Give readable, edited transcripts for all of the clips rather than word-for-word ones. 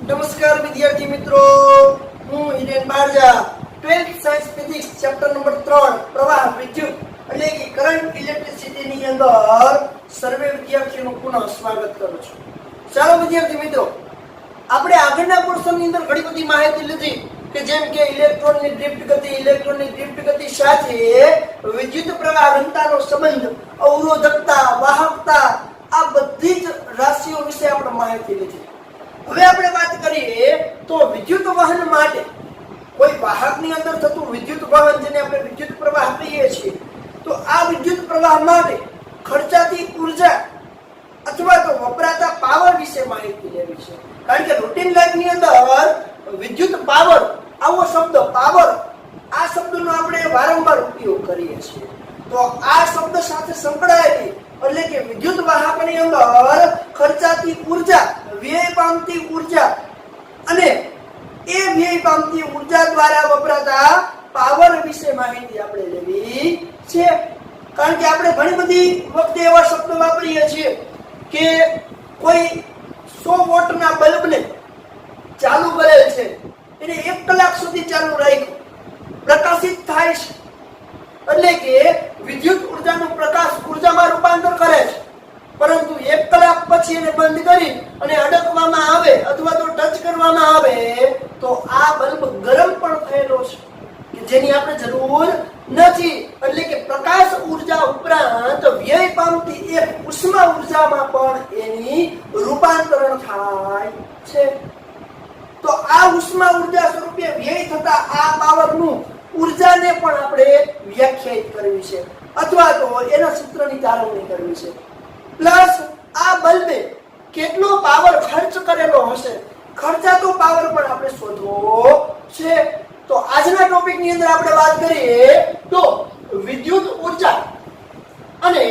નમસ્કાર વિદ્યાર્થી મિત્રો, હું Hiren Barja 12th science physics chapter number 3 પ્રવાહ વિદ્યુત એટલે કે કરંટ ઇલેક્ટ્રિસિટી ની અંદર સર્વે વિદ્યાર્થીઓનું પુનઃ સ્વાગત કરું છું. ચાલો વિદ્યાર્થી મિત્રો, આપણે આગળના પોર્શનની અંદર ઘણી બધી માહિતી લીધી કે જેમ કે ઇલેક્ટ્રોનની ડ્રિફ્ટ ગતિ સાથે વિદ્યુત પ્રવાહ ઘનતાનો સંબંધ, અવરોધકતા, વાહકતા, આ બધી જ રાશિઓ વિશે આપણે માહિતી લીધી. હવે આપણે વાત કરીએ તો વિદ્યુત વહન માટે કોઈ વાહકની અંદર થતું વિદ્યુત વહન, જેને આપણે વિદ્યુત પ્રવાહ કહીએ છીએ, તો આ વિદ્યુત પ્રવાહ માટે ખર્ચાતી ઉર્જા અથવા તો વપરાતા પાવર વિશે માહિતી લેવી છે. કારણ કે રૂટીન લાઈફની અંદર વિદ્યુત પાવર, આવો શબ્દ પાવર, આ શબ્દનો આપણે વારંવાર ઉપયોગ કરીએ છીએ. તો આ શબ્દ સાથે સંકળાયેલી એટલે કે વિદ્યુત વાહકની અંદર ખર્ચાતી ઉર્જા, વ્યય પામતી ઉર્જા અને એ વ્યય પામતી ઉર્જા દ્વારા વપરાતા પાવર વિશે માહિતી આપણે લેવી છે. કારણ કે આપણે ઘણી બધી વખતે એવા શબ્દો વાપરીએ છીએ કે કોઈ 100 વોટના બલ્બને ચાલુ કરેલ છે, એને 1 કલાક સુધી ચાલુ રાખ્યું, પ્રકાશિત થાય છે, એટલે કે વિદ્યુત ઉર્જાનું પ્રકાશ ઉર્જામાં રૂપાંતર કરે છે. પરંતુ 1 કલાક પછી એને બંધ કરી અને અડકવામાં આવે અથવા તો ટચ કરવામાં આવે તો આ બલ્બ ગરમ પણ થયેલો છે કે જેની આપણે જરૂર નથી. એટલે કે પ્રકાશ ઉર્જા ઉપરાંત વ્યય પામતી એક ઉષ્મા ઉર્જામાં પણ એની રૂપાંતરણ થાય છે. તો આ ઉષ્મા ઉર્જા સ્વરૂપે વ્યય થતા આ પાવરનું ઉર્જાને પણ આપણે વ્યાખ્યાયિત કરવી છે અથવા તો એના સૂત્રની તારવણી કરવી છે. પ્લસ આ બલ્બે કેટલો પાવર ખર્ચ કરેલો હશે, ખર્ચાતો પાવર પણ આપણે શોધવો છે. તો આજના ટોપિકની અંદર આપણે વાત કરીએ તો વિદ્યુત ઉર્જા અને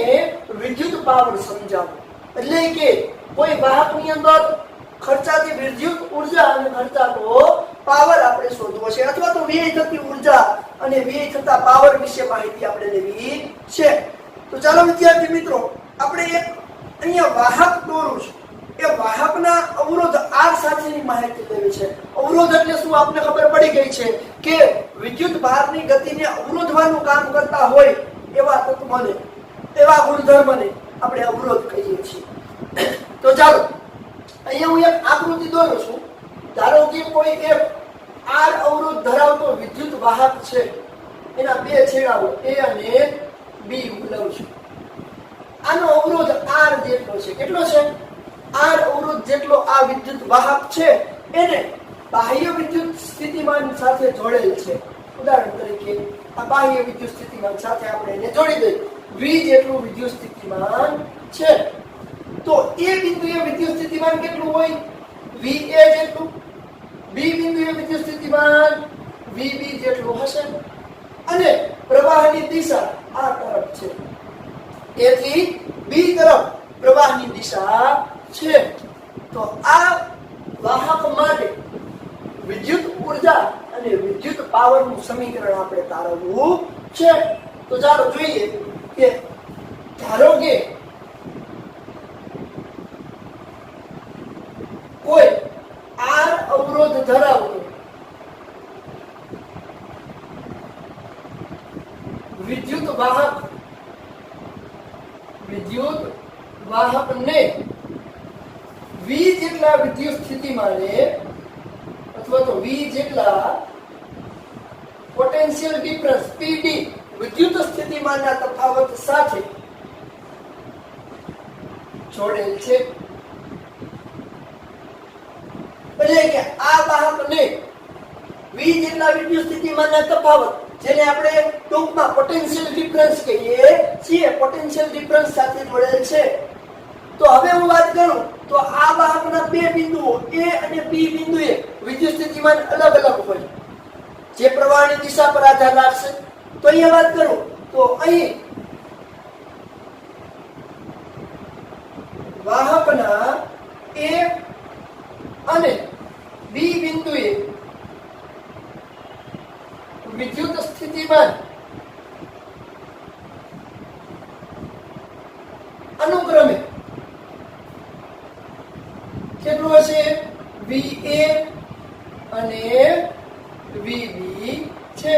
વિદ્યુત પાવર સમજાવો. એટલે કે કોઈ વાહકની અંદર ખર્ચાતી વિદ્યુત ઉર્જા અને ખર્ચાતો પાવર આપણે શોધવો છે અથવા તો વ્યય થતી ઉર્જા અને વ્યય થતા પાવર વિશે માહિતી આપણે લેવી છે. તો ચાલો વિદ્યાર્થી મિત્રો, આપણે એક અહીંયા વાહક દોરું છે, એ વાહકના અવરોધ R સાથેની માહિતી લેવી છે. અવરોધ એટલે શું આપને ખબર પડી ગઈ છે કે વિદ્યુત ભારની ગતિને અવરોધવાનું કામ કરતા હોય એવા તત્વને, એવા ગુણધર્મને આપણે અવરોધ કહીએ છીએ. તો ચાલો અહીંયા હું એક આકૃતિ દોરું છું. ધારો કે કોઈ એક R અવરોધ ધરાવતો વિદ્યુત વાહક છે, એના બે છેડાઓ A અને B લઉં છું. આનો અવરોધ R જેટલો છે. કેટલો છે? R અવરોધ જેટલો આ વિદ્યુત વાહક છે એને બાહ્ય વિદ્યુત સ્થિતિમાન સાથે જોડેલ છે. ઉદાહરણ તરીકે આ બાહ્ય વિદ્યુત સ્થિતિમાન સાથે આપણે એને જોડી દઈએ. V જેટલું વિદ્યુત સ્થિતિમાન છે. તો A બિંદુએ વિદ્યુત સ્થિતિમાન કેટલું હોય? VA જેટલું. B બિંદુએ વિદ્યુત સ્થિતિમાન VB જેટલું હશે. અને પ્રવાહની દિશા આ તરફ છે, તેથી B તરફ પ્રવાહની દિશા છે. તો આ વાહક માટે વિદ્યુત ઉર્જા અને વિદ્યુત પાવરનું સમીકરણ આપણે તારવવું છે. તો ચાલો જોઈએ કે ધારો કે કોઈ R અવરોધ ધરાવતો વિદ્યુત વાહકને V જેટલા વિદ્યુત સ્થિતિમાને અથવા તો V જેટલા પોટેન્શિયલ ડિફરન્સ PD વિદ્યુત સ્થિતિમાનના તફાવત સાથે જોડેલ છે. એટલે કે આ વાહકને V જેટલા વિદ્યુત સ્થિતિમાનના તફાવત, જેને આપણે ટૂંકમાં પોટેન્શિયલ ડિફરન્સ કહીએ છીએ, પોટેન્શિયલ ડિફરન્સ સાથે જોડેલ છે. તો હવે હું વાત કરું તો આ વાહકના બે બિંદુઓ A અને B બિંદુએ વિદ્યુત સ્થિતિમાન અલગ અલગ હોય, જે પ્રવાહની દિશા પર આધાર રાખશે. તો અહીંયા વાત કરું તો અહીં વાહકના A અને B બિંદુએ વિદ્યુત સ્થિતિમાન અનુક્રમે કેટલું હશે? VA અને VB છે.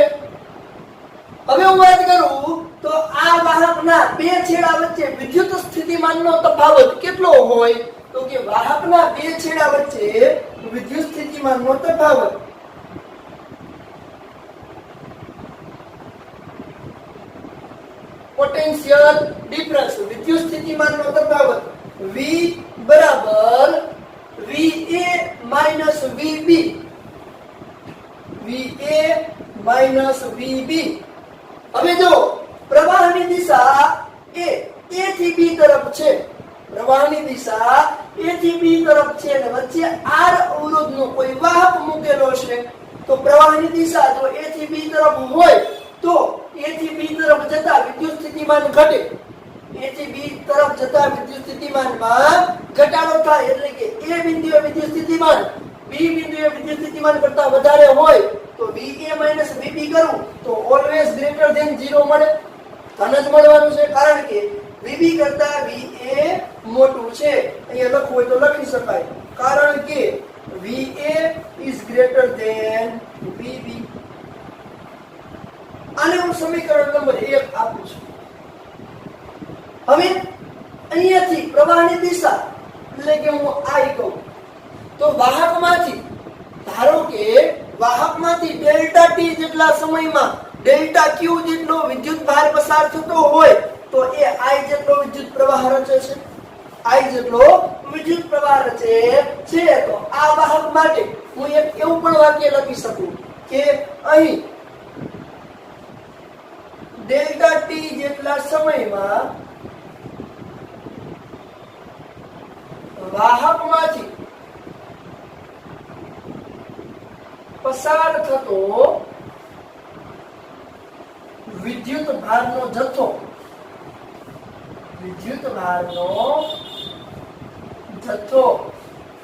હવે હું વાત કરું તો આ વાહકના બે છેડા વચ્ચે વિદ્યુત સ્થિતિમાનનો તફાવત કેટલો હોય? તો કે વાહકના બે છેડા વચ્ચે વિદ્યુત સ્થિતિમાનનો તફાવત પોટેન્શિયલ ડિફરન્સ, વિદ્યુત સ્થિતિમાનનો તફાવત V બરાબર VA minus VB, VA minus VB. હવે જો પ્રવાહની દિશા A થી B તરફ છે, પ્રવાહની દિશા A થી B તરફ છે અને વચ્ચે R અવરોધનો કોઈ વાહક મૂકેલો છે, તો પ્રવાહની દિશા જો A થી B તરફ હોય તો A થી B તરફ જતા વિદ્યુત સ્થિતિમાન ઘટે, A થી B તરફ જતા વિદ્યુત સ્થિતિમાનમાં ઘટાડો થાય, એટલે કે A બિંદુએ વિદ્યુત સ્થિતિમાન B બિંદુએ વિદ્યુત સ્થિતિમાન કરતા વધારે હોય તો VA માઈનસ VB કરું તો ઓલવેઝ ગ્રેટર ધેન 0 મળે, ધન જ મળવાનું છે, કારણ કે VB કરતા VA મોટું છે. અહીંયા લખવું હોય તો લખી શકાય, કારણ કે VA is greater than VB. આને હું સમીકરણ નંબર 1 આપું છું. હવે અહીંયાથી પ્રવાહની દિશા એટલે કે હું I કહું તો વાહકમાંથી, ધારો કે વાહકમાંથી ડેલ્ટા T જેટલા સમયમાં ડેલ્ટા Q જેટલો વિદ્યુત ભાર પસાર થતો હોય તો એ I જેટલો વિદ્યુત પ્રવાહ રચે છે, I જેટલો વિદ્યુત પ્રવાહ રચે છે. તો આ વાહક માટે હું એક એવું પણ વાક્ય લખી શકું કે અહીં ડેલ્ટા T જેટલા સમયમાં વાહકમાંથી પસાર થતો વિદ્યુત ભારનો જથ્થો, વિદ્યુત ભારનો જથ્થો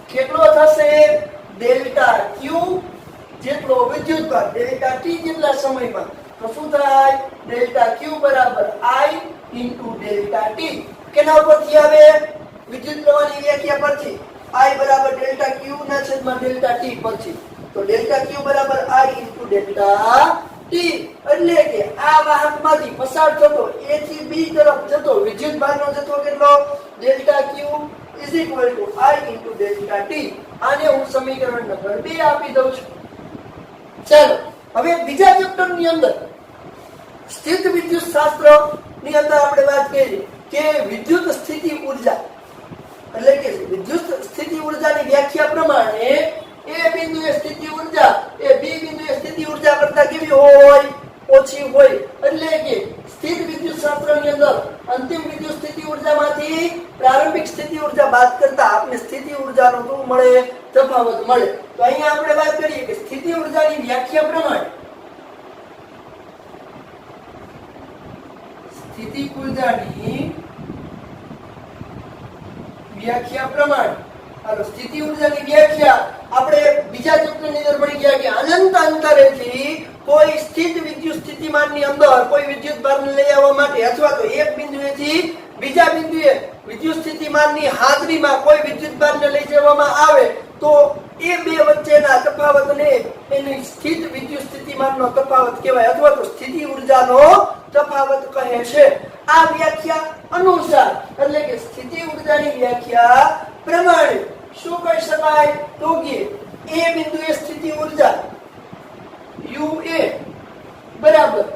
કેટલો થશે? ડેલ્ટા Q જેટલો વિદ્યુત ભાર ડેલ્ટા T જેટલા સમયમાં, તો શું થાય? ડેલ્ટા Q બરાબર I ઇન્ટુ ડેલ્ટા T. કેના ઉપરથી આવે? વિદ્યુત પ્રવાહની વ્યાખ્યા પરથી, I બરાબર ડેલ્ટા Q ના છેદમાં ડેલ્ટા T પરથી. તો ડેલ્ટા Q બરાબર I ઇન્ટુ ડેલ્ટા T, એટલે કે આ વાહકમાંથી પસાર થતો A થી B તરફ જતો વિદ્યુત ભારનો જથ્થો કેટલો? Delta Q is equal to I into delta T. આને હું સમીકરણ નંબર 2 આપી દઉં છું. ચાલો હવે બીજા ચેપ્ટરની અંદર સ્થિત વિદ્યુત શાસ્ત્ર ની અંદર આપણે વાત કરી કે વિદ્યુત સ્થિતિ ઊર્જા, એટલે કે વિદ્યુત સ્થિતિ ઊર્જાની વ્યાખ્યા પ્રમાણે A બિંદુએ સ્થિતિ ઊર્જા એ B બિંદુએ સ્થિતિ ઊર્જા કરતા કેવી હોય? ઓછી હોય. એટલે કે સ્થિત વિદ્યુત શાસ્ત્રની અંદર અંતિમ વિદ્યુત સ્થિતિ ઊર્જામાંથી પ્રારંભિક સ્થિતિ ઊર્જા બાદ કરતા આપણે સ્થિતિ ઊર્જાનો શું મળે? તફાવત મળે. તો અહીંયા આપણે વાત કરીએ કે સ્થિતિ ઊર્જાની વ્યાખ્યા પ્રમાણે, સ્થિતિ ઊર્જાની વ્યાખ્યા પ્રમાણે, હાલો સ્થિતિ ઊર્જાની વ્યાખ્યા આપણે બીજા ચેપ્ટરની અંદર ભણી ગયા કે અનંત અંતરેથી કોઈ સ્થિત વિદ્યુત સ્થિતિમાનની અંદર કોઈ વિદ્યુત ભારને લઈ આવવા માટે અથવા તો એક બિંદુએથી બીજા બિંદુએ વિદ્યુત સ્થિતિમાનની હાજરીમાં કોઈ વિદ્યુત ભારને લઈ જવામાં આવે તો એ બે વચ્ચેના તફાવતને એની સ્થિત વિદ્યુત સ્થિતિમાનનો તફાવત કહેવાય અથવા તો સ્થિતિ ઊર્જાનો તફાવત કહે છે. આ વ્યાખ્યા અનુસાર એટલે કે સ્થિતિ ઊર્જાની વ્યાખ્યા પ્રમાણે શું કહી શકાય? તો કે એ બિંદુએ સ્થિતિ ઊર્જા UA બરાબર,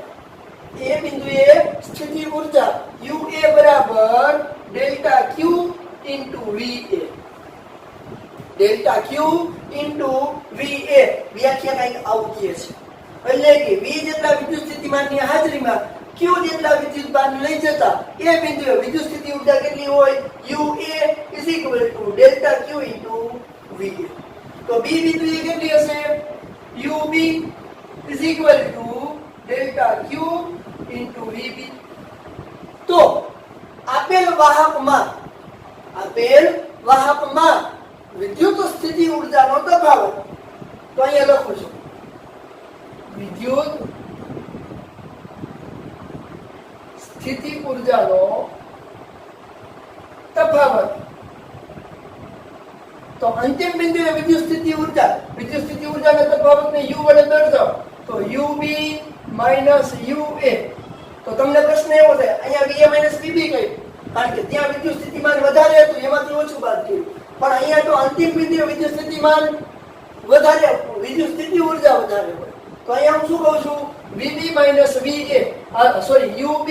એ બિંદુએ સ્થિતિ ઊર્જા UA બરાબર delta Q into VA, delta Q into VA. વ્યાખ્યા કંઈક આવું કહે છે, એટલે કે V જેટલા વિદ્યુત સ્થિતિમાનની હાજરીમાં Q જેટલા વિદ્યુત ભારને લઈ જતા એ બિંદુએ વિદ્યુત સ્થિતિ ઊર્જા કેટલી હોય? UA is equal to delta Q into VA. તો B બિંદુએ કેટલી હશે? UB is equal to delta Q into VB. તો આપેલ વાહકમાં વિદ્યુત સ્થિતિ ઊર્જાનો તફાવત, તો અહીંયા લખું છું વિદ્યુત સ્થિતિ ઊર્જાનો તફાવત તો અંતિમ બિંદુએ વિદ્યુત સ્થિતિ ઊર્જાને તફાવતને u વડે દર્શાવો તો UB માઈનસ UA. તો તમને પ્રશ્ન એવો થાય અહીંયા VA માઈનસ VB કહ્યું કારણ કે ત્યાં વિદ્યુત સ્થિતિમાન વધારે હતું એમાંથી ઓછું બાદ કર્યું, પણ અહીંયા તો અંતિમ બિંદુએ વિદ્યુત સ્થિતિમાન વધારે, વિદ્યુત સ્થિતિ ઊર્જા વધારે હોય તો અહીંયા હું શું કહું છું VB minus VA sorry UB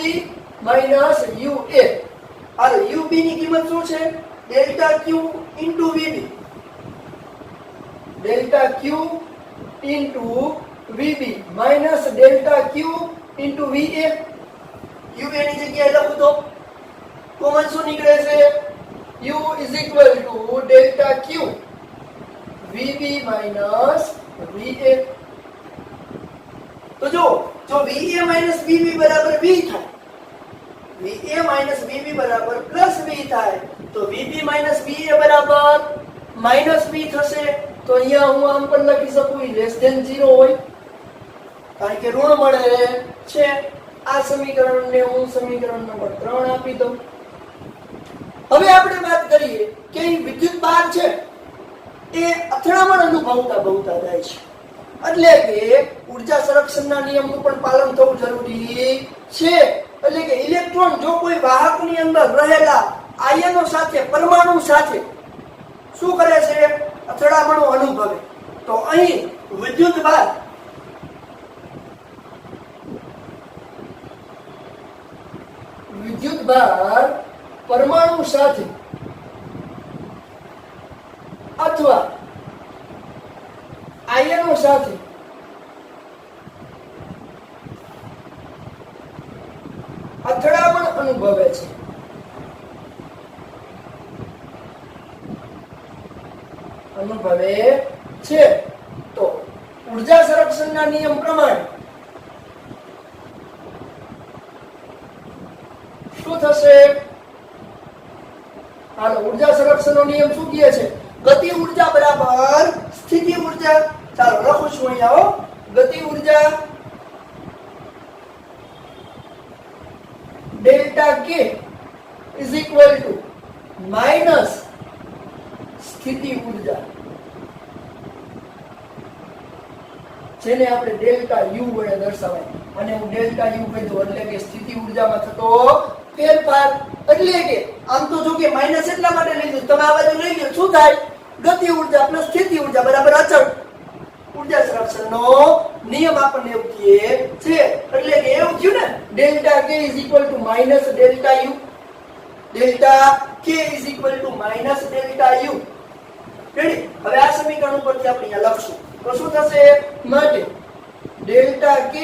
minus UA. આ UB ની કિંમત શું છે delta Q into VB, delta Q into VB minus delta Q into VA. UA ની જગ્યાએ લખું તો કોમન શું નીકળે છે U is equal to delta Q VB minus VA. તો જો VA માઈનસ VB બરાબર V થાય, VA માઈનસ VB બરાબર પ્લસ V થાય તો VB માઈનસ VA બરાબર માઈનસ V થશે. તો અહીંયા હું આમ પણ લખી શકું લેસ ધેન 0 હોય કારણ કે ઋણ મળે છે. આ સમીકરણને હું સમીકરણ નંબર 3 આપી દઉં. હવે આપણે વાત કરીએ કે વિદ્યુત ભાર છે એ અથડામણ અનુભવતા જાય છે, એટલે કે ઊર્જા સંરક્ષણના નિયમનું પણ પાલન થવું જરૂરી છે. એટલે કે ઇલેક્ટ્રોન જો કોઈ વાહકની અંદર રહેલા આયનો સાથે પરમાણુ સાથે શું કરે છે અથડામણો અનુભવે તો અહીં વિદ્યુત ભાર પરમાણુ સાથે અથવા આયનો સાથે અથડામણ અનુભવે છે તો ઊર્જા સંરક્ષણના નિયમ પ્રમાણે શું થશે? હાલો ઊર્જા સંરક્ષણનો નિયમ શું કહે છે? ગતિ ઊર્જા બરાબર સ્થિતિ ઊર્જા. ચાલો લખું છું અહીંયા ગતિ ઊર્જા delta K is equal to minus સ્થિતિ ઊર્જા, જેને આપણે ડેલ્ટા U વડે દર્શાવાય અને હું ડેલ્ટા U કહી દઉં એટલે કે સ્થિતિ ઊર્જામાં થતો ફેરફાર. એટલે કે આમ તો જો કે માઈનસ એટલા માટે લીધું, તમે આ બાજુ લઈ લો શું થાય ગતિ ઊર્જા પ્લસ સ્થિતિ ઊર્જા બરાબર અચળ. ઊર્જા સંરક્ષણનો નિયમ આપણને એવું કહે છે, એટલે કે એવું થયું ને delta K is equal to minus delta U, delta K is equal to minus delta U. Ready? હવે આ સમીકરણ ઉપરથી આપણે અહીંયા લખશું તો શું થશે? માટે delta K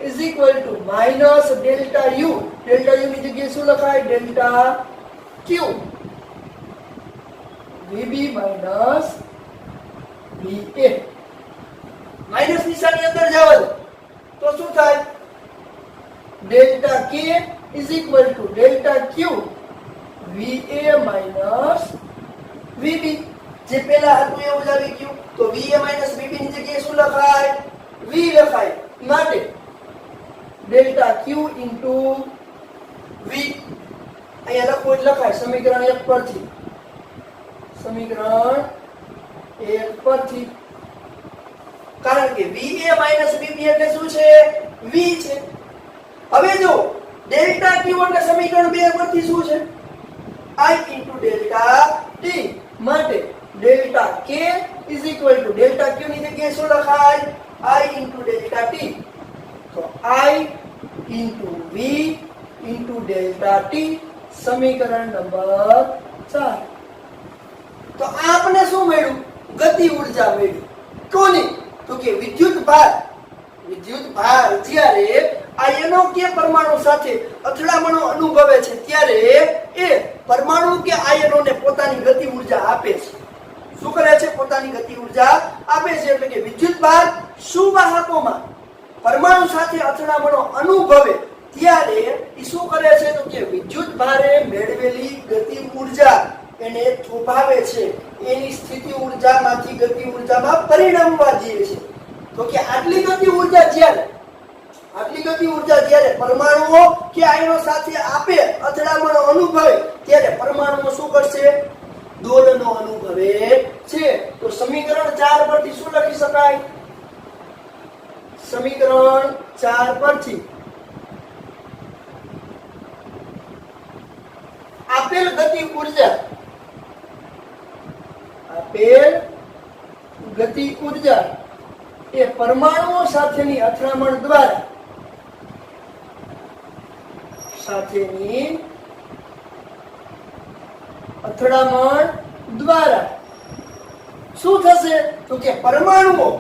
is equal to minus delta U. Delta U ની જગ્યાએ શું લખાય? Delta Q VB minus VA. Minus નિશાની અંદર જવા દો તો શું થાય? Delta K is equal to delta Q VA minus VB. જે પહેલા હતું એવું જ આવી ગયું તો VA માઈનસ VB ની જગ્યાએ શું લખાય? V લખાય. માટે ડેલ્ટા Q ઇન્ટુ V અહીંયા લખવું એટલે લખાય સમીકરણ 1 પરથી. સમીકરણ 1 પરથી કારણ કે VA માઈનસ VB એટલે શું છે? V છે. હવે જો ડેલ્ટા Q એટલે સમીકરણ 2 પરથી શું છે? I into delta T. માટે delta K is equal to delta Q ની જગ્યાએ શું લખાય? I into delta T. તો I into V into delta T સમીકરણ નંબર 4. તો આપણે શું મળ્યું? ગતિ ઊર્જા મળી. કોની? તો કે વિદ્યુત ભાર જ્યારે આયનો કે પરમાણુ સાથે અથડામણો અનુભવે છે ત્યારે એ પરમાણુ કે આયનોને પોતાની ગતિ ઊર્જા આપે છે. શું કરે છે? પોતાની ગતિ ઊર્જા આપે છે. એટલે કે વિદ્યુત ભાર સુવાહકોમાં પરમાણુ સાથે અથડામણો અનુભવે ત્યારે એ શું કરે છે? તો કે વિદ્યુત ભારે મેળવેલી ગતિ ઊર્જા એને થોભાવે છે, એની સ્થિતિ ઊર્જામાંથી ગતિ ઊર્જામાં પરિણમવા દે છે. તો કે આટલી ગતિ ઊર્જા જ્યારે પરમાણુઓ કે આયનો સાથે આપે અથડામણો અનુભવે ત્યારે પરમાણુઓ શું આપેલ ગતિ ઉર્જા, આપેલ ગતિ ઉર્જા એ પરમાણુઓ સાથેની અથડામણ દ્વારા શું થશે? તો કે પરમાણુઓ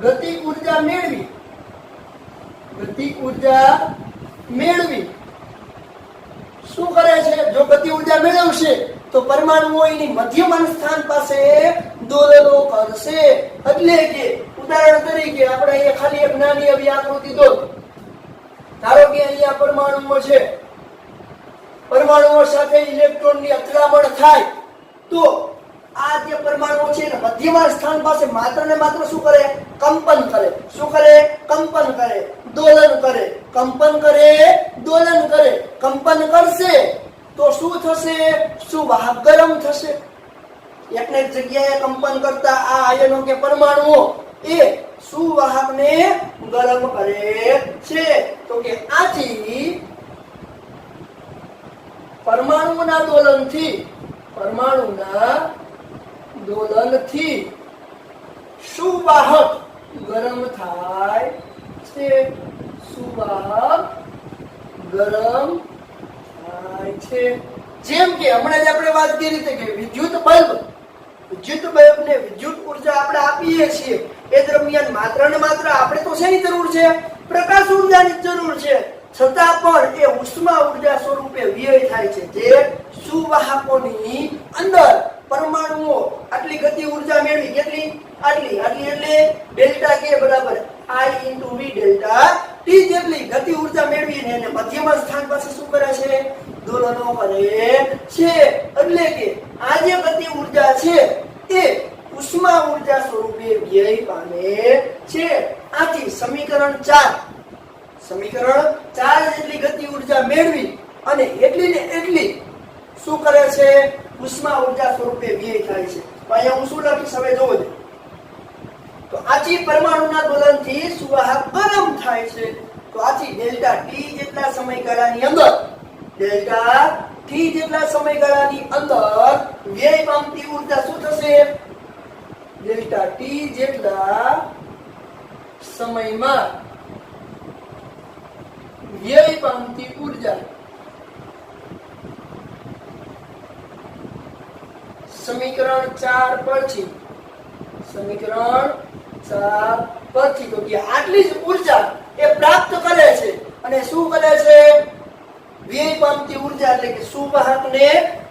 ગતિ ઉર્જા મેળવી શું કરે છે? જો ગતિ ઉર્જા મેળવશે તો પરમાણુઓ એની મધ્યમાન સ્થાન પાસે દોલનો કરશે. એટલે કે ઉદાહરણ તરીકે આપણે અહીંયા ખાલી એક નાની એવી આકૃતિ દો. ધારો કે અહીંયા પરમાણુઓ છે, પરમાણુઓ સાથે ઇલેક્ટ્રોનની અથડામણ થાય તો આ જે પરમાણુઓ છે ને મધ્યમાં સ્થાન પાસે માત્ર ને માત્ર શું કરે? કંપન કરે. શું કરે? કંપન કરે, દોલન કરે. કંપન કરે, દોલન કરે. કંપન કરશે તો શું થશે? સુવાહક ગરમ થશે. એકને એક જગ્યાએ કંપન કરતા આ આયનો કે પરમાણુઓ એ સુવાહકને ગરમ કરે છે. તો કે આથી પરમાણુના દોલનથી સુવાહક ગરમ થાય છે. સુવાહક ગરમ થાય છે. જેમ કે હમણાં જ આપણે વાત કરી હતી કે વિદ્યુત બલ્બને વિદ્યુત ઉર્જા આપણે આપીએ છીએ એ દરમિયાન માત્ર ને માત્ર આપણે તો શેની જરૂર છે? પ્રકાશ ઉર્જાની જરૂર છે. છતાં પણ એ ઉષ્મા ઉર્જા સ્વરૂપે વ્યય થાય છે. જે સુવાહકોની અંદર પરમાણુઓ આટલી ગતિ ઉર્જા મેળવી, કેટલી? આટલી એટલે ડેલ્ટા કે બરાબર I × V ડેલ્ટા ટી જેટલી ગતિ ઉર્જા મેળવીને એને મધ્યમાં સ્થાન પાસે શું કરે છે? દોલનો કરે છે. એટલે કે આ જે ગતિ ઉર્જા છે એ ઉષ્મા ઉર્જા સ્વરૂપે વ્યય પામે છે. આથી સમીકરણ 4 જેટલી ગતિ ઉર્જા મેળવી અને એટલી ને એટલી શું કરે છે? ઉષ્મા ઉર્જા સ્વરૂપે વ્યય થાય છે. અહીંયા હું શું લખીશ હવે જોવો. તો આથી પરમાણુના દોલનથી સુવાહક ગરમ થાય છે. તો આથી ડેલ્ટા ટી જેટલા સમયગાળાની અંદર વ્યય પામતી ઉર્જા શું થશે? ડેલ્ટા ટી જેટલા સમયમાં વ્યય પામતી ઉર્જા સમીકરણ 4 પરથી તો કે આટલી જ ઉર્જા એ પ્રાપ્ત કરે છે. અને શું કરે છે? વ્યય પામતી ઉર્જા એટલે કે સુવાહકને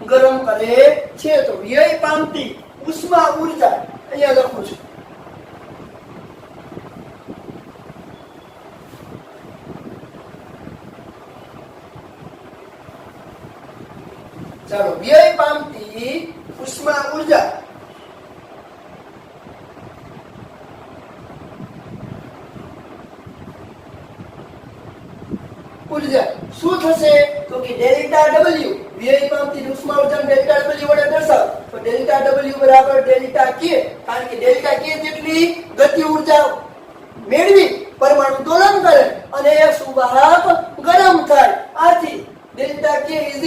ગરમ કરે છે. તો વ્યય પામતી ઉષ્મા ઉર્જા અહીંયા લખું છું. ચાલો, વ્યય પામતી ઉષ્મા ઉર્જા શું થશે? તો કે ડેલ્ટા W વ્યય પામતી ઉષ્મા ઉર્જાને ડેલ્ટા W વડે દર્શાવો. તો ડેલ્ટા W બરાબર ડેલ્ટા K. કારણ કે ડેલ્ટા K જેટલી ગતિ ઉર્જા મેળવી પરમાણુ દોલન કરે અને એ સુવાહક ગરમ થાય. આથી delta K =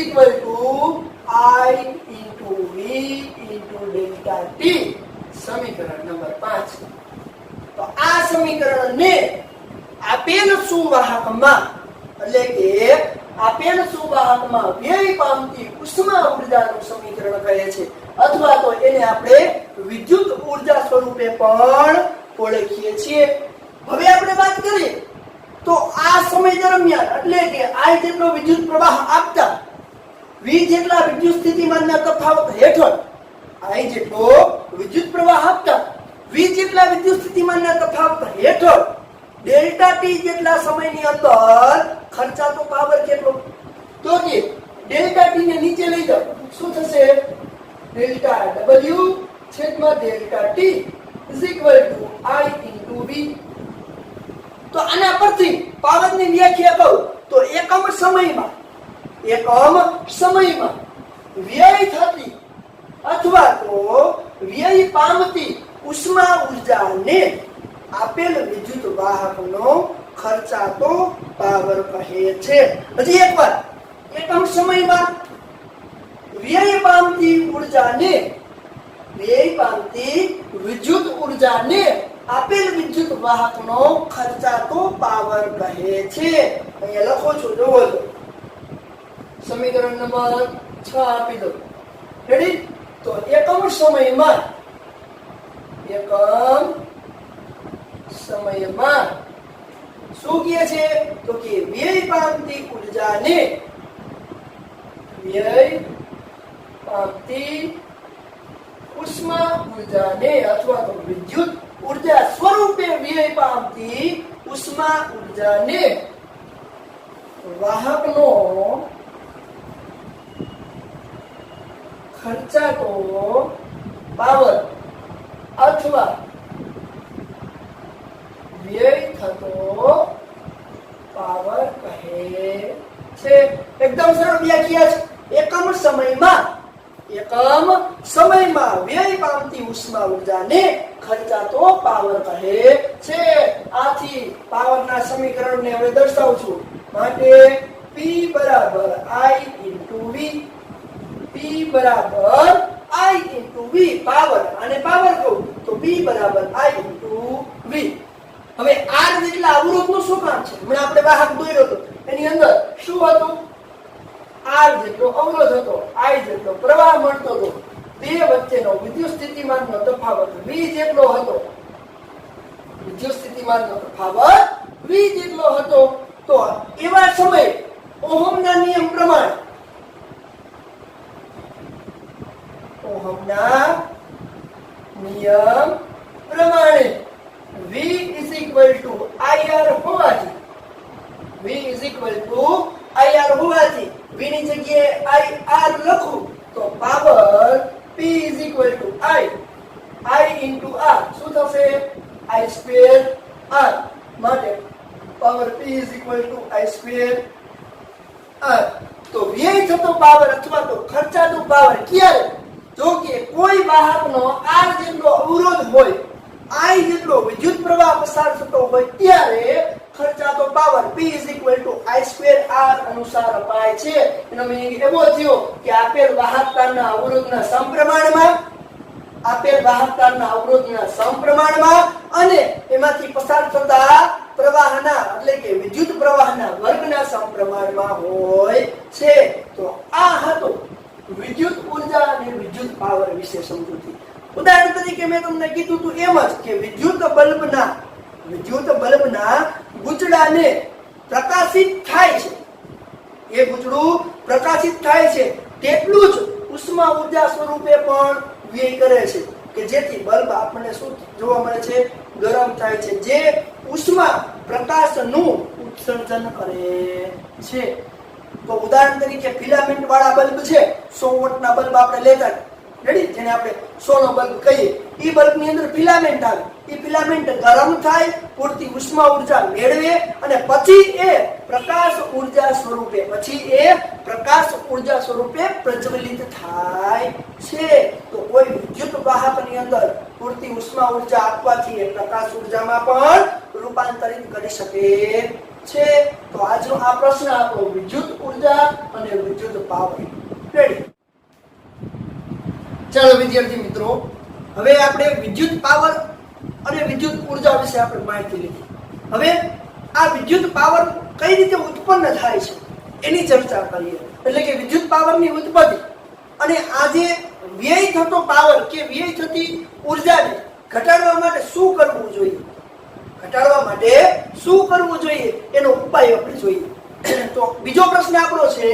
I × V × delta T. સમીકરણ નંબર 5. તો આ સમીકરણને આપેલ સુવાહકમાં એટલે કે આપેલ સુવાહકમાં વ્યય પામતી ઉષ્મા ઉર્જાનું સમીકરણ કહે છે. અથવા તો એને આપણે વિદ્યુત ઉર્જા સ્વરૂપે પણ ઓળખીએ છીએ. હવે આપણે વાત કરીએ તો આ સમય દરમિયાન એટલે કે I જેટલો વિદ્યુત પ્રવાહ આપતા V જેટલા વિદ્યુત સ્થિતિમાનના તફાવત હેઠળ I જેટલો વિદ્યુત પ્રવાહ આપતા V જેટલા વિદ્યુત સ્થિતિમાનના તફાવત હેઠળ ડેલ્ટા ટી જેટલા સમયની અંદર ખર્ચાતો પાવર કેટલો? તો કે ડેલ્ટા ટી ને નીચે લઈ જાઓ. શું થશે? ડેલ્ટા W છેદમાં ડેલ્ટા ટી = I × V. તો આના પરથી પાવરની વ્યાખ્યા કહું તો એકમ સમયમાં વ્યય થતી અથવા તો વ્યય પામતી ઉષ્મા ઉર્જાને આપેલ વિદ્યુત વાહકનો ખર્ચાતો પાવર કહે છે. હજી એકવાર, એકમ સમયમાં વ્યય પામતી વિદ્યુત ઉર્જાને આપેલ વિદ્યુત વાહકનો ખર્ચાતો પાવર કહે છે. અહીંયા લખો છો, જોવો છો. સમીકરણ નંબર 6 આપી દો. રેડી? તો એકમ સમયમાં શું કહે છે? તો કે વ્યય પામતી ઉષ્મા ઉર્જાને અથવા તો વિદ્યુત ઉર્જા સ્વરૂપે વ્યય પામતી ઉષ્મા ઉર્જાને વાહકનો ખર્ચાતો પાવર અથવા વ્યય થતો પાવર કહે છે. એકદમ સરળ વ્યાખ્યા છે. એકમ સમયમાં વ્યય પામતી ઉષ્મા ઉર્જાને ખર્ચાતો પાવર કહે છે. આથી પાવરના સમીકરણને હવે દર્શાવું છું. માટે P બરાબર I into V. P બરાબર I into V પાવર, અને પાવર કહું તો P બરાબર I into V. હવે R જેટલા અવરોધનું શું કામ છે? હમણાં આપણે વાહક દોર્યો હતો, એની અંદર શું હતું? R જેટલો અવરોધ હતો, I જેટલો પ્રવાહ મળતો હતો, બે વચ્ચેનો વિદ્યુત સ્થિતિમાનનો તફાવત V જેટલો હતો. વિદ્યુત સ્થિતિમાનનો તફાવત V જેટલો હતો. તો એવા સમયે ઓહમના નિયમ પ્રમાણે V is equal to IR હોવાથી V ની જગ્યાએ IR લખું તો power P is equal to I into R શું થશે? I square R. માટે power P is equal to I square R. તો વ્યય થતો પાવર અથવા તો ખર્ચાતો પાવર ક્યારે? જો કે કોઈ વાહકનો R જેટલો અવરોધ હોય, I જેટલો વિદ્યુત પ્રવાહ પસાર થતો હોય, ત્યારે ખર્ચાતો power P is equal to I square R અનુસાર અપાય છે. એનો મીનિંગ એવો થયો કે આપેલ વાહકતાના અવરોધના સમપ્રમાણમાં અને એમાંથી પસાર થતા પ્રવાહના એટલે કે વિદ્યુત પ્રવાહના વર્ગના સમપ્રમાણમાં હોય છે. તો આ હતો વિદ્યુત ઉર્જા અને વિદ્યુત પાવર વિશે સમજૂતી. ઉદાહરણ તરીકે મેં તમને કીધું હતું એમ જ કે વિદ્યુત બલ્બના ગુચડાને પ્રકાશિત થાય છે. એ ગુચડું પ્રકાશિત થાય છે તેટલું જ ઉષ્મા ઉર્જા સ્વરૂપે પણ વ્યય કરે છે કે જેથી બલ્બ આપણને શું જોવા મળે છે? ગરમ થાય છે, જે ઉષ્મા પ્રકાશનું ઉત્સર્જન કરે છે. તો ઉદાહરણ તરીકે ફિલામેન્ટ વાળા બલ્બ છે, 100 વોટના બલ્બ આપણે લેતા, રેડી, જેને આપણે 100 નો બલ્બ કહીએ. એ બલ્બની અંદર ફિલામેન્ટ આવે. એ ફિલામેન્ટ ગરમ થાય, પૂરતી ઉષ્મા ઉર્જા મેળવે અને પછી એ પ્રકાશ ઉર્જા સ્વરૂપે પ્રજ્વલિત થાય છે. તો કોઈ વિદ્યુત વાહકની અંદર પૂરતી ઉષ્મા ઉર્જા આપવાથી એ પ્રકાશ ઉર્જામાં પણ રૂપાંતરિત કરી શકે છે. તો આજનો આ પ્રશ્ન આપણો વિદ્યુત ઉર્જા અને વિદ્યુત પાવર. રેડી? ચાલો વિદ્યાર્થી મિત્રો, હવે આપણે વિદ્યુત પાવર અને વિદ્યુત ઉર્જા વિશે આપણે માહિતી લીધી. હવે આ વિદ્યુત પાવર કઈ રીતે ઉત્પન્ન થાય છે એની ચર્ચા કરીએ. એટલે કે વિદ્યુત પાવરની ઉત્પત્તિ અને આ જે વ્યય થતો પાવર કે વ્યય થતી ઉર્જાને ઘટાડવા માટે શું કરવું જોઈએ એનો ઉપાય આપણે જોઈએ. તો બીજો પ્રશ્ન આપણો છે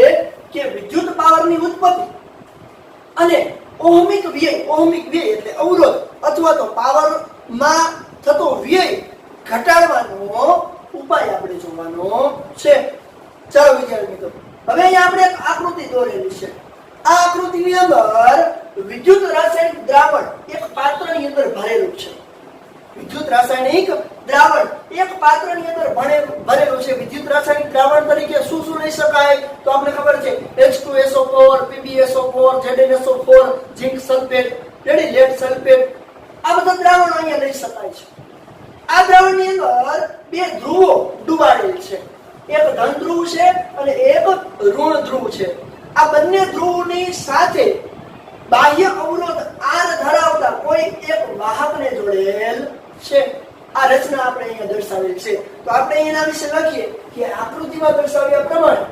કે વિદ્યુત પાવરની ઉત્પત્તિ અને ઓહમિક વ્યય એટલે અવરોધ અથવા તો પાવરમાં થતો વ્યય ઘટાડવાનો ઉપાય આપણે જોવાનો છે. ચાલો વિદ્યાર્થી મિત્રો, હવે અહીંયા આપણે એક આકૃતિ દોરેલી છે. આ આકૃતિની અંદર વિદ્યુત રાસાયણિક દ્રાવણ એક પાત્રની અંદર ભરેલું છે. વિદ્યુત રાસાયણિક દ્રાવણ એક પાત્રની અંદર ભરેલું છે. વિદ્યુત રાસાયણિક દ્રાવણ તરીકે શું લઈ શકાય? તો આપણે ખબર છે H2SO4, PbSO4, ZnSO4, zinc sulphate, lead sulphate, આ બધા દ્રાવણો અહીંયા લઈ શકાય છે. આ દ્રાવણની અંદર બે ધ્રુવો ડૂબાડેલ છે. એક ધન ધ્રુવ છે અને એક ઋણ ધ્રુવ છે. આ બંને ધ્રુવની સાથે બાહ્ય અવરોધ R ધરાવતા કોઈ એક વાહકને જોડેલ છે. આ રચના આપણે અહીંયા દર્શાવેલ છે. તો આપણે એના વિશે લખીએ કે આકૃતિમાં દર્શાવ્યા પ્રમાણે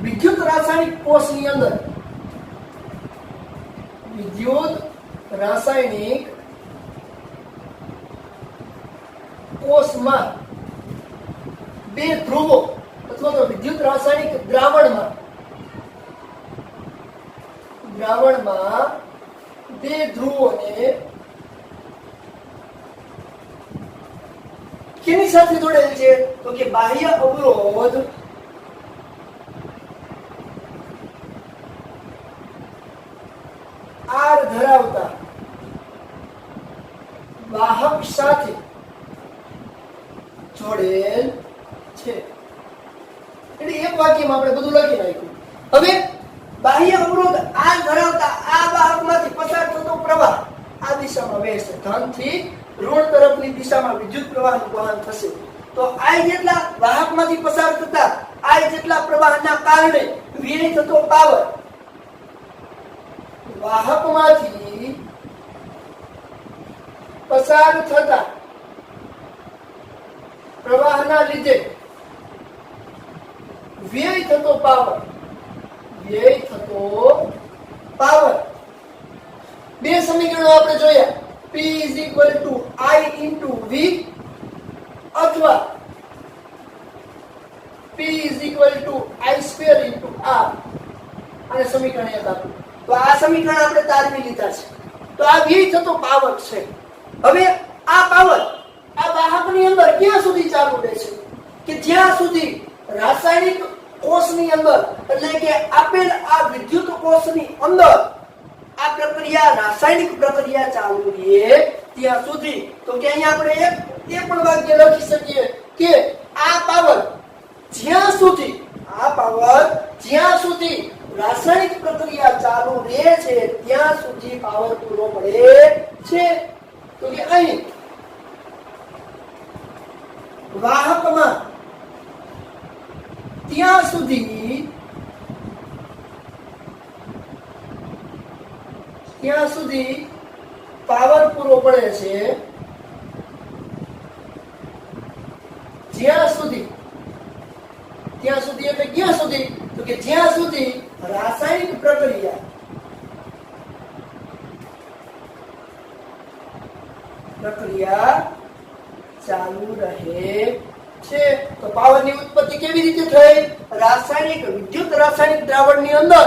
વિદ્યુત રાસાયણિક કોષની અંદર વિદ્યુત રાસાયણિક કોષમાં બે ધ્રુવો અથવા તો વિદ્યુત રાસાયણિક દ્રાવણમાં બે ધ્રુવોને કેની સાથે જોડેલ છે? તો કે બાહ્ય અવરોધ R ધરાવતા વાહક સાથે જોડેલ છે. એટલે એક વાક્યમાં આપણે બધું લખી નાખ્યું. હવે બાહ્ય અવરોધ R ધરાવતા આ વાહકમાંથી પસાર થતો પ્રવાહ આ દિશામાં વહેશે. ધનથી ઋણ તરફની દિશામાં વિદ્યુત પ્રવાહનું વહન થશે. તો I જેટલા વાહકમાંથી પસાર થતા I જેટલા પ્રવાહના કારણે વ્યય થતો પાવર વાહકમાંથી પસાર થતા પ્રવાહના લીધે વ્યય થતો પાવર બે સમીકરણો આપણે જોયા. P = I × V અથવા P = I² × R. અને સમીકરણ 1 આપ્યું. તો આ સમીકરણ આપણે તારવી લીધા છે. તો આ વ્યય થતો પાવર છે. હવે આ પાવર આ વાહકની અંદર ક્યાં સુધી ચાલુ રહેશે? કે જ્યાં સુધી રાસાયણિક કોષની અંદર એટલે કે આપેલ આ વિદ્યુત કોષની અંદર આ પ્રક્રિયા રાસાયણિક પ્રક્રિયા ચાલુ રહે ત્યાં સુધી. તો કે અહીંયા આપણે એ પણ વાક્ય લખી શકીએ કે આ પાવર જ્યાં સુધી રાસાયણિક પ્રક્રિયા ચાલુ રહે છે ત્યાં સુધી પાવર પૂરો પડે છે. તો કે અહીં વાહકમાં ત્યાં સુધી પાવર પૂરો પડે છે જ્યાં સુધી એટલે ક્યાં સુધી? તો કે જ્યાં સુધી રાસાયણિક પ્રક્રિયા ચાલુ રહે છે. તો પાવરની ઉત્પત્તિ કેવી રીતે થઈ? વિદ્યુત રાસાયણિક દ્રાવણની અંદર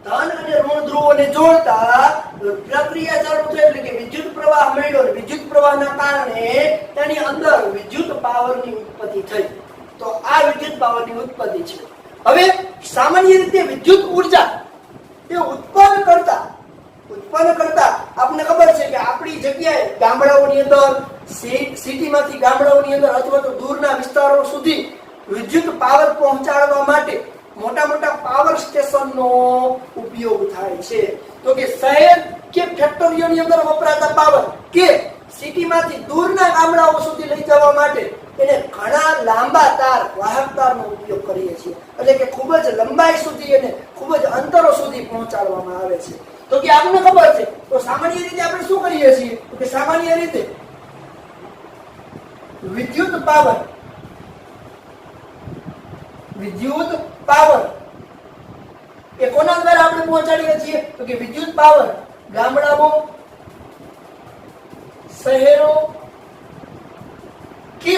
ધન અને ઋણ ધ્રુવોને જોડતા પ્રક્રિયા ચાલુ થઈ એટલે કે વિદ્યુત પ્રવાહ મળ્યો. વિદ્યુત પ્રવાહના કારણે તેની અંદર વિદ્યુત પાવરની ઉત્પત્તિ થઈ. તો આ વિદ્યુત પાવરની ઉત્પત્તિ છે. હવે સામાન્ય રીતે વિદ્યુત ઉર્જા એ ઉત્પન્ન કરતા આપણને ખબર છે કે આપણી જગ્યાએ ગામડાઓની અંદર સિટીમાંથી ગામડાઓની અંદર અથવા તો દૂરના વિસ્તારો સુધી વિદ્યુત પાવર પહોંચાડવા માટે મોટા મોટા પાવર સ્ટેશનનો ઉપયોગ થાય છે. તો કે શહેર કે ફેક્ટરીઓની અંદર વપરાતા પાવર કે સિટીમાંથી દૂરના ગામડાઓ સુધી લઈ જવા માટે એને ઘણા લાંબા તાર વાહક તારનો ઉપયોગ કરીએ છીએ. એટલે કે ખૂબ જ લંબાઈ સુધી અને ખૂબ જ અંતરો સુધી પહોંચાડવામાં આવે છે. તો કે આપણને ખબર છે તો સામાન્ય રીતે આપણે શું કરીએ છીએ? તો કે સામાન્ય રીતે વિદ્યુત પાવર એ કોના દ્વારા આપણે પહોંચાડીએ છીએ? તો કે વિદ્યુત પાવર ગામડાઓ, શહેરો કે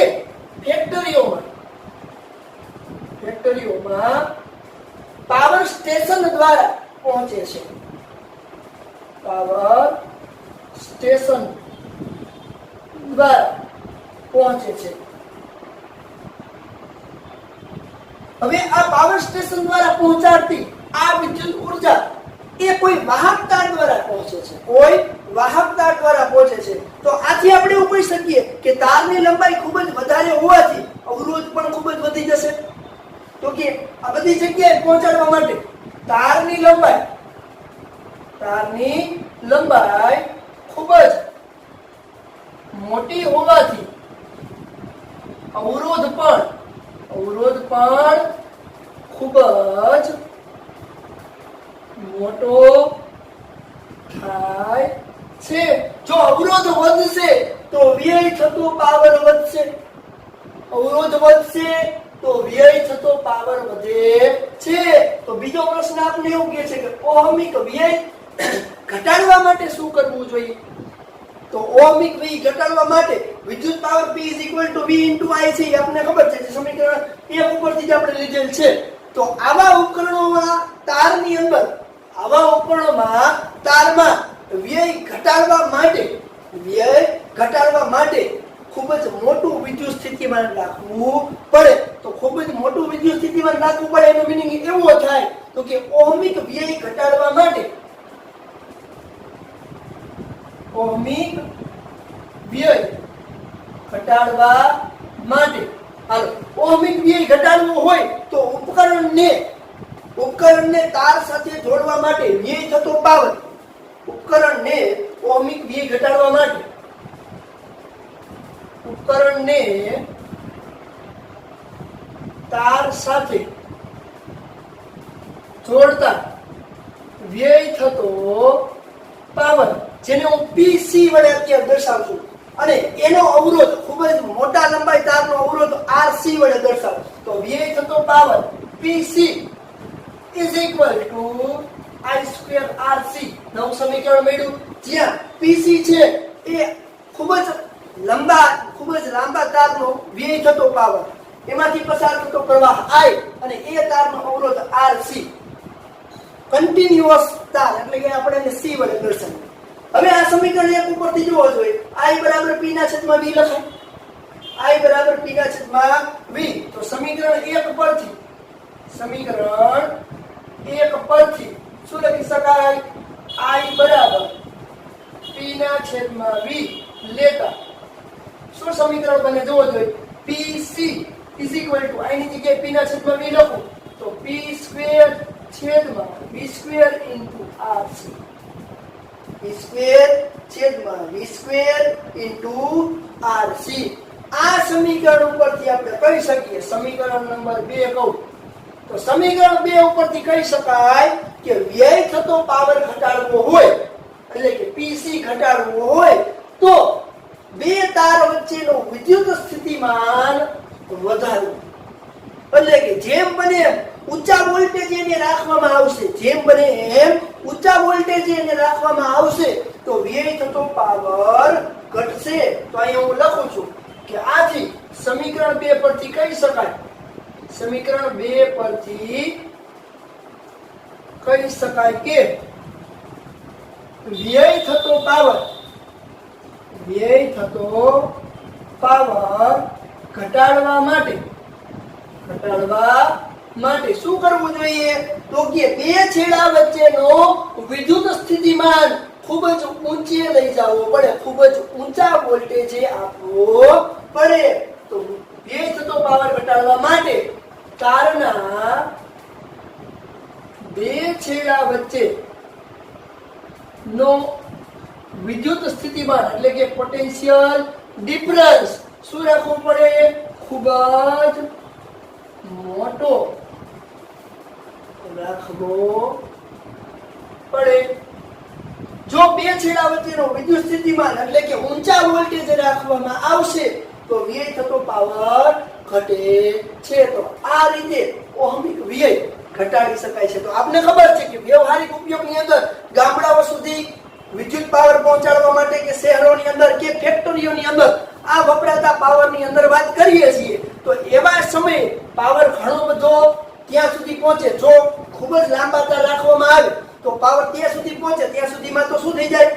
ફેક્ટરીઓમાં પાવર સ્ટેશન દ્વારા પહોંચે છે. પાવર સ્ટેશન દ્વારા પહોંચે છે. હવે આ પાવર સ્ટેશન દ્વારા પહોંચાડતી આ વિદ્યુત ઉર્જા એ કોઈ વાહક તાર દ્વારા પહોંચે છે. તો આથી આપણે એવું કહી શકીએ કે તારની લંબાઈ ખૂબ જ વધારે હોવાથી અવરોધ પણ ખૂબ જ વધી જશે. તો કે આ બધી જગ્યાએ પહોંચાડવા માટે તારની લંબાઈ તારની લંબાઈ ખૂબ જ મોટી હોવાથી અવરોધ પણ ખૂબ જ મોટો થાય છે. જો અવરોધ વધશે તો વ્યય થતો પાવર વધશે. અવરોધ વધશે તો વ્યય થતો પાવર વધે છે. તો બીજો પ્રશ્ન આપને એવું કહે છે કે ઓહમિક વ્યય ઘટાડવા માટે શું કરવું જોઈએ? તો ઓહમિક વ્યય ઘટાડવા માટે વિદ્યુત પાવર P V * I છે. આપને ખબર છે સમીકરણ 1 ઉપરથી જ આપણે લીધેલ છે. તો આવા ઉપકરણોમાં તારમાં વ્યય ઘટાડવા માટે ખૂબ જ મોટું વિદ્યુત સ્થિતિમાન રાખવું પડે. તો ખૂબ જ મોટું વિદ્યુત સ્થિતિમાન રાખવું પડે એનો મીનિંગ એવો થાય તો કે ઓહમિક વ્યય ઘટાડવા માટે હાલો ઓહમિક વ્યય ઘટાડવો હોય તો ઉપકરણને તાર સાથે જોડવા માટે વ્યય થતો પાવર ઉપકરણને ઓહમિક વ્યય ઘટાડવા માટે ઉપકરણને તાર સાથે જોડતા વ્યય થતો પાવર જેને હું PC વડે અત્યારે દર્શાવું છું અને એનો અવરોધ ખૂબ જ મોટા લંબાઈ તારનો અવરોધ RC વડે દર્શાવું તો વ્યય થતો પાવર PC = I2RC. નવું સમીકરણ મળ્યું જ્યાં PC છે એ ખૂબ જ લાંબા તારનો વ્યય થતો પાવર એમાંથી પસાર થતો પ્રવાહ I અને એ તારનો અવરોધ RC કન્ટિન્યુઅસ તાર એટલે કે આપણે એને C વડે દર્શાવીએ. હવે આ સમીકરણ 1 ઉપરથી જોવો જોઈએ I = P/V લખાય. I = P/V. તો સમીકરણ 1 પરથી શું લખી શકાય? I = P/V લેતા શું સમીકરણ બને જોવો જોઈએ. PC = I ની જગ્યાએ P/V લખું તો P² V² RC. P²V²RC. આ સમીકરણ ઉપરથી આપણે કહી શકીએ સમીકરણ નંબર 2 કહું તો સમીકરણ 2 ઉપરથી કહી શકાય કે વ્યય થતો પાવર ઘટાડવો હોય એટલે કે PC ઘટાડવો હોય તો બે તાર વચ્ચેનો વિદ્યુત સ્થિતિમાન વધારવું. એટલે કે જેમ બને એમ ઊંચા વોલ્ટેજ એને રાખવામાં આવશે તો વ્યય થતો પાવર ઘટશે. તો અહીંયા હું લખું છું કે આથી સમીકરણ 2 પરથી કહી શકાય કે વ્યય થતો પાવર ઘટાડવા માટે શું કરવું જોઈએ? તો કે બે છેડા વચ્ચેનો વિદ્યુત સ્થિતિમાન ખૂબ જ ઊંચે લઈ જવો પડે, ખૂબ જ ઊંચા વોલ્ટેજે આપવો પડે. તો વ્યય થતો પાવર ઘટાડવા માટે તારના બે છેડા વચ્ચે નો વિદ્યુત સ્થિતિમાન એટલે કે પોટેન્શિયલ ડિફરન્સ શું રાખવું પડે? ખૂબ જ મોટો રાખવો પડે. જો બે છેડા વચ્ચેનો વિદ્યુત સ્થિતિમાન એટલે કે ઊંચા વોલ્ટેજ રાખવામાં આવશે તો વ્યય થતો પાવર ઘટે છે. તો આ રીતે ઓહમિક વ્યય ઘટાડી શકાય છે. તો આપને ખબર છે કે વ્યવહારિક ઉપયોગની અંદર ગામડાઓ સુધી વિદ્યુત પાવર પહોંચાડવા માટે કે શહેરોની અંદર કે ફેક્ટરીઓની અંદર આ વપરાતા પાવરની અંદર વાત કરીએ છીએ તો એવા સમયે પાવર ઘણો બધો ત્યાં સુધી પહોંચે. જો ખૂબ જ લાંબા તાર રાખવામાં આવે તો પાવર ત્યાં સુધી પહોંચે ત્યાં સુધીમાં તો શું થઈ જાય?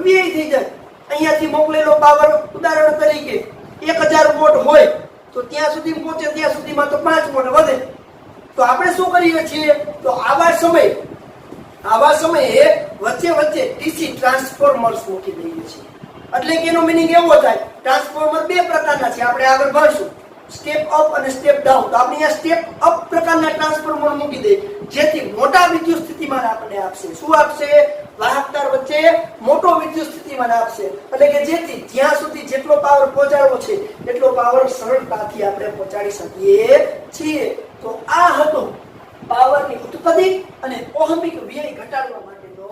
વ્યય થઈ જાય. અહીંયાથી મોકલેલો પાવર ઉદાહરણ તરીકે 1000 વોટ હોય તો ત્યાં સુધી પહોંચે ત્યાં સુધીમાં તો 5 વોટ વધે. તો આપણે શું કરીએ છીએ? તો આવા સમયે વચ્ચે ડીસી ટ્રાન્સફોર્મર્સ મૂકી દઈએ છીએ. એટલે કે એનો મીનિંગ એવો થાય ટ્રાન્સફોર્મર બે પ્રકારના છે, આપણે આગળ ભણશું, સ્ટેપ અપ અને સ્ટેપ ડાઉન. તો આપણે અહીંયા સ્ટેપ અપ પ્રકારના ટ્રાન્સફોર્મર મૂકી દઈએ જેથી મોટા વિદ્યુત સ્થિતિમાન આપણને આપશે. શું આપશે? વાહક તાર વચ્ચે મોટો વિદ્યુત સ્થિતિમાન આપશે, એટલે કે જેથી જ્યાં સુધી જેટલો પાવર પહોંચાડવો છે એટલો પાવર સરળતાથી આપણે પહોંચાડી શકીએ છીએ. તો આ હતો પાવરની ઉત્પત્તિ અને ઓહમિક વ્યય ઘટાડવા માટેનો